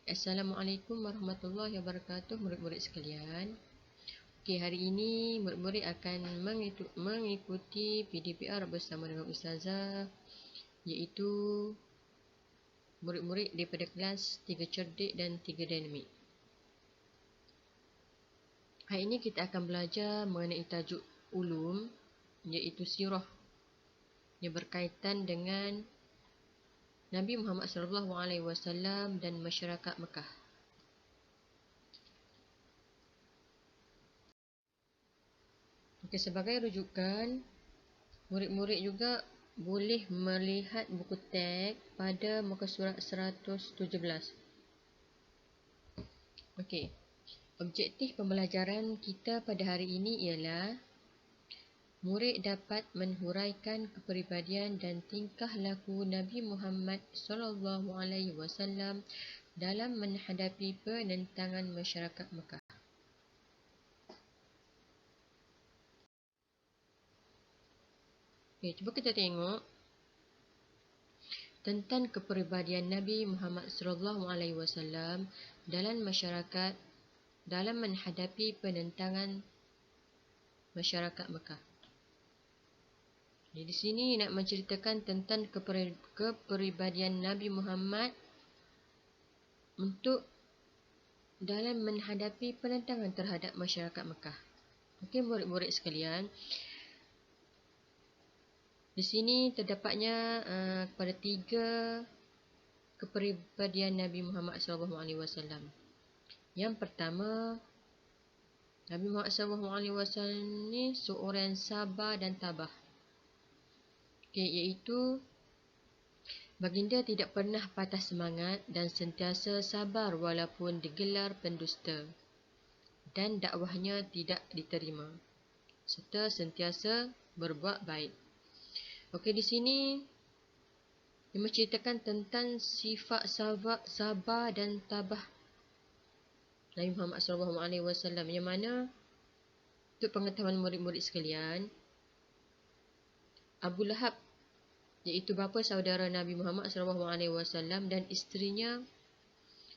Assalamualaikum warahmatullahi wabarakatuh, murid-murid sekalian. Okey, hari ini murid-murid akan mengikuti PDPR bersama dengan Ustazah, iaitu murid-murid daripada kelas 3 cerdik dan 3 dinamik. Hari ini kita akan belajar mengenai tajuk ulum, iaitu sirah yang berkaitan dengan Nabi Muhammad SAW dan masyarakat Mekah. Okay, sebagai rujukan, murid-murid juga boleh melihat buku teks pada muka surat 117. Okey. Objektif pembelajaran kita pada hari ini ialah murid dapat menhuraikan kepribadian dan tingkah laku Nabi Muhammad SAW dalam menghadapi penentangan masyarakat Mekah. Okay, cuba kita tengok tentang kepribadian Nabi Muhammad SAW dalam masyarakat dalam menghadapi penentangan masyarakat Mekah. Jadi di sini nak menceritakan tentang kepribadian Nabi Muhammad untuk dalam menghadapi penentangan terhadap masyarakat Mekah. Okey, murid-murid sekalian, di sini terdapatnya pada 3 kepribadian Nabi Muhammad SAW. Yang pertama, Nabi Muhammad SAW ni seorang yang sabar dan tabah. Okay, iaitu baginda tidak pernah patah semangat dan sentiasa sabar walaupun digelar pendusta dan dakwahnya tidak diterima, serta sentiasa berbuat baik. Okey, di sini dia menceritakan tentang sifat sabar dan tabah Nabi Muhammad SAW, yang mana untuk pengetahuan murid-murid sekalian, Abu Lahab iaitu bapa saudara Nabi Muhammad SAW dan isterinya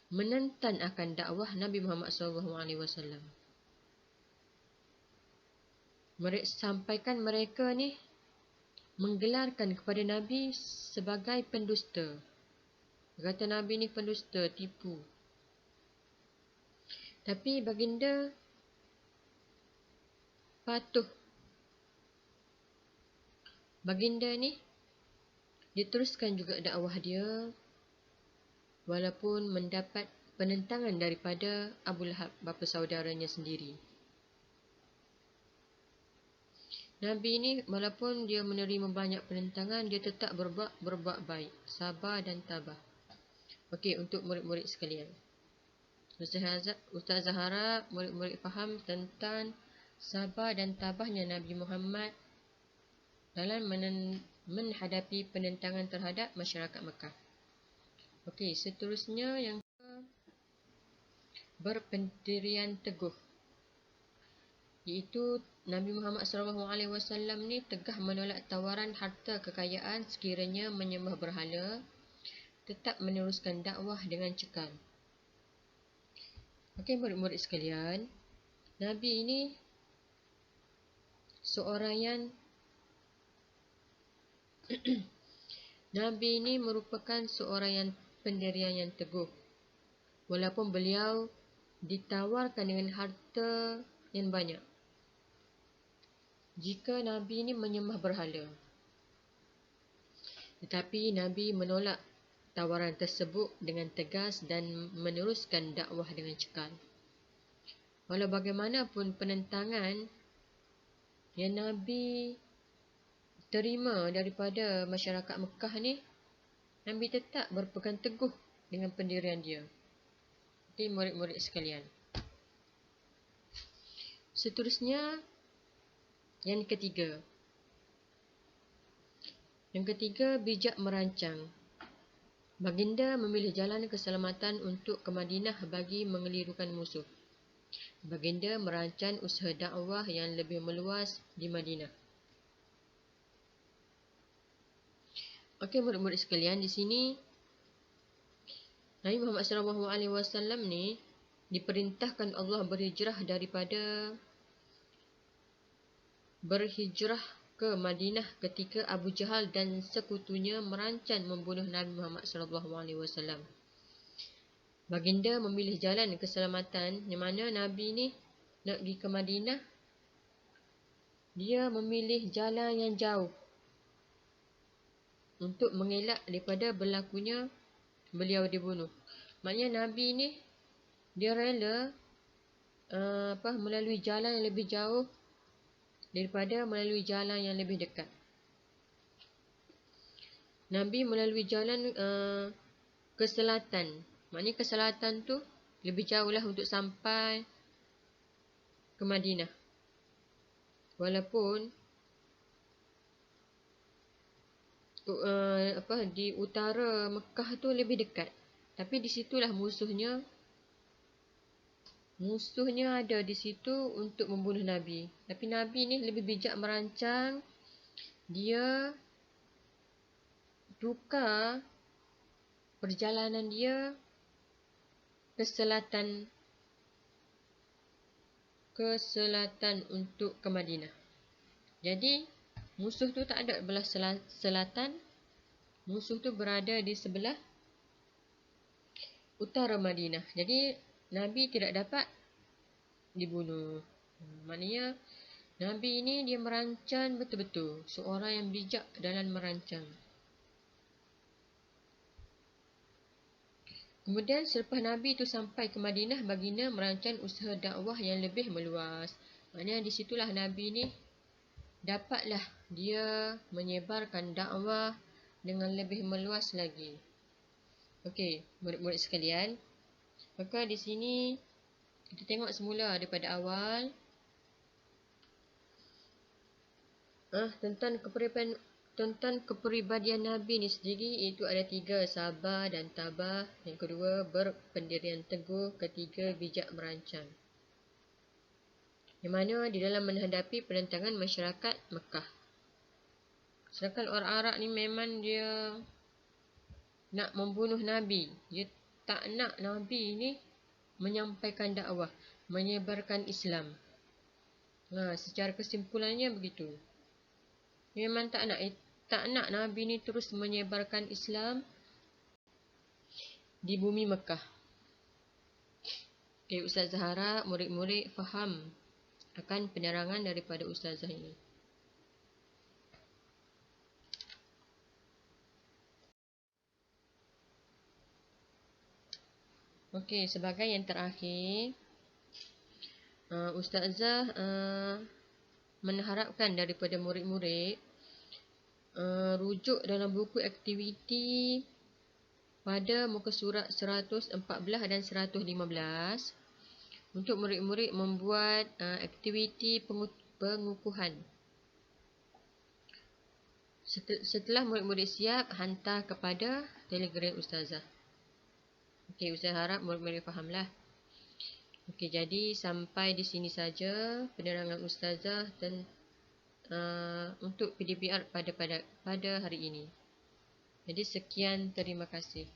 menentang akan dakwah Nabi Muhammad SAW. Sampaikan mereka ni menggelarkan kepada Nabi sebagai pendusta. Kata Nabi ni pendusta, tipu. Tapi baginda patuh. Baginda ni dia teruskan juga dakwah dia walaupun mendapat penentangan daripada Abu Lahab, bapa saudaranya sendiri. Nabi ni walaupun dia menerima banyak penentangan, dia tetap berbuat baik, sabar dan tabah. Okey, untuk murid-murid sekalian, Ustazah harap murid-murid faham tentang sabar dan tabahnya Nabi Muhammad dalam menghadapi penentangan terhadap masyarakat Mekah. Okey, seterusnya yang berpendirian teguh, iaitu Nabi Muhammad SAW ni tegah menolak tawaran harta kekayaan sekiranya menyembah berhala, tetap meneruskan dakwah dengan cekal. Okey, murid-murid sekalian, Nabi ini seorang yang Nabi ini merupakan seorang yang pendirian yang teguh. Walaupun beliau ditawarkan dengan harta yang banyak, jika Nabi ini menyembah berhala, tetapi Nabi menolak tawaran tersebut dengan tegas dan meneruskan dakwah dengan cekal. Walau bagaimanapun penentangan yang Nabi terima daripada masyarakat Mekah ni, Nabi tetap berpegang teguh dengan pendirian dia. Okey, murid-murid sekalian, seterusnya yang ketiga. Yang ketiga, bijak merancang. Baginda memilih jalan keselamatan untuk ke Madinah bagi mengelirukan musuh. Baginda merancang usaha dakwah yang lebih meluas di Madinah. Okey, murid-murid sekalian, di sini Nabi Muhammad SAW ni diperintahkan Allah berhijrah ke Madinah ketika Abu Jahal dan sekutunya merancang membunuh Nabi Muhammad SAW. Baginda memilih jalan keselamatan, di mana Nabi ni nak pergi ke Madinah, dia memilih jalan yang jauh untuk mengelak daripada berlakunya beliau dibunuh. Maknanya Nabi ni dia rela melalui jalan yang lebih jauh daripada melalui jalan yang lebih dekat. Nabi melalui jalan ke selatan. Maknanya ke selatan tu lebih jauh lah untuk sampai ke Madinah. Walaupun di utara Mekah tu lebih dekat, tapi di situlah musuhnya ada di situ untuk membunuh Nabi. Tapi Nabi ni lebih bijak merancang, dia tukar perjalanan dia ke selatan untuk ke Madinah. Jadi musuh tu tak ada belah selatan, musuh tu berada di sebelah utara Madinah. Jadi Nabi tidak dapat dibunuh. Maknanya Nabi ini dia merancang betul-betul, seorang yang bijak dalam merancang. Kemudian selepas Nabi itu sampai ke Madinah, baginda merancang usaha dakwah yang lebih meluas. Maknanya di situlah Nabi ni dapatlah dia menyebarkan dakwah dengan lebih meluas lagi. Okey, murid-murid sekalian. Maka di sini kita tengok semula daripada awal tentang kepribadian Nabi ni sendiri, iaitu ada 3, sabar dan tabah. Yang kedua, berpendirian teguh. Ketiga, bijak merancang. Yang mana di dalam menghadapi penentangan masyarakat Mekah. Sedangkan orang Arab ni memang dia nak membunuh Nabi. Dia tak nak Nabi ni menyampaikan dakwah, menyebarkan Islam. Secara kesimpulannya begitu. Dia memang tak nak Nabi ni terus menyebarkan Islam di bumi Mekah. Okay, Ustazah harap murid-murid faham akan penerangan daripada Ustazah ini. Okey, sebagai yang terakhir, Ustazah mengharapkan daripada murid-murid rujuk dalam buku aktiviti pada muka surat 114 dan 115 untuk murid-murid membuat aktiviti pengukuhan. Setelah murid-murid siap, hantar kepada Telegram Ustazah. Okey, Ustazah harap murid-murid fahamlah. Okey, jadi sampai di sini saja penerangan Ustazah dan untuk PDBR pada hari ini. Jadi sekian, terima kasih.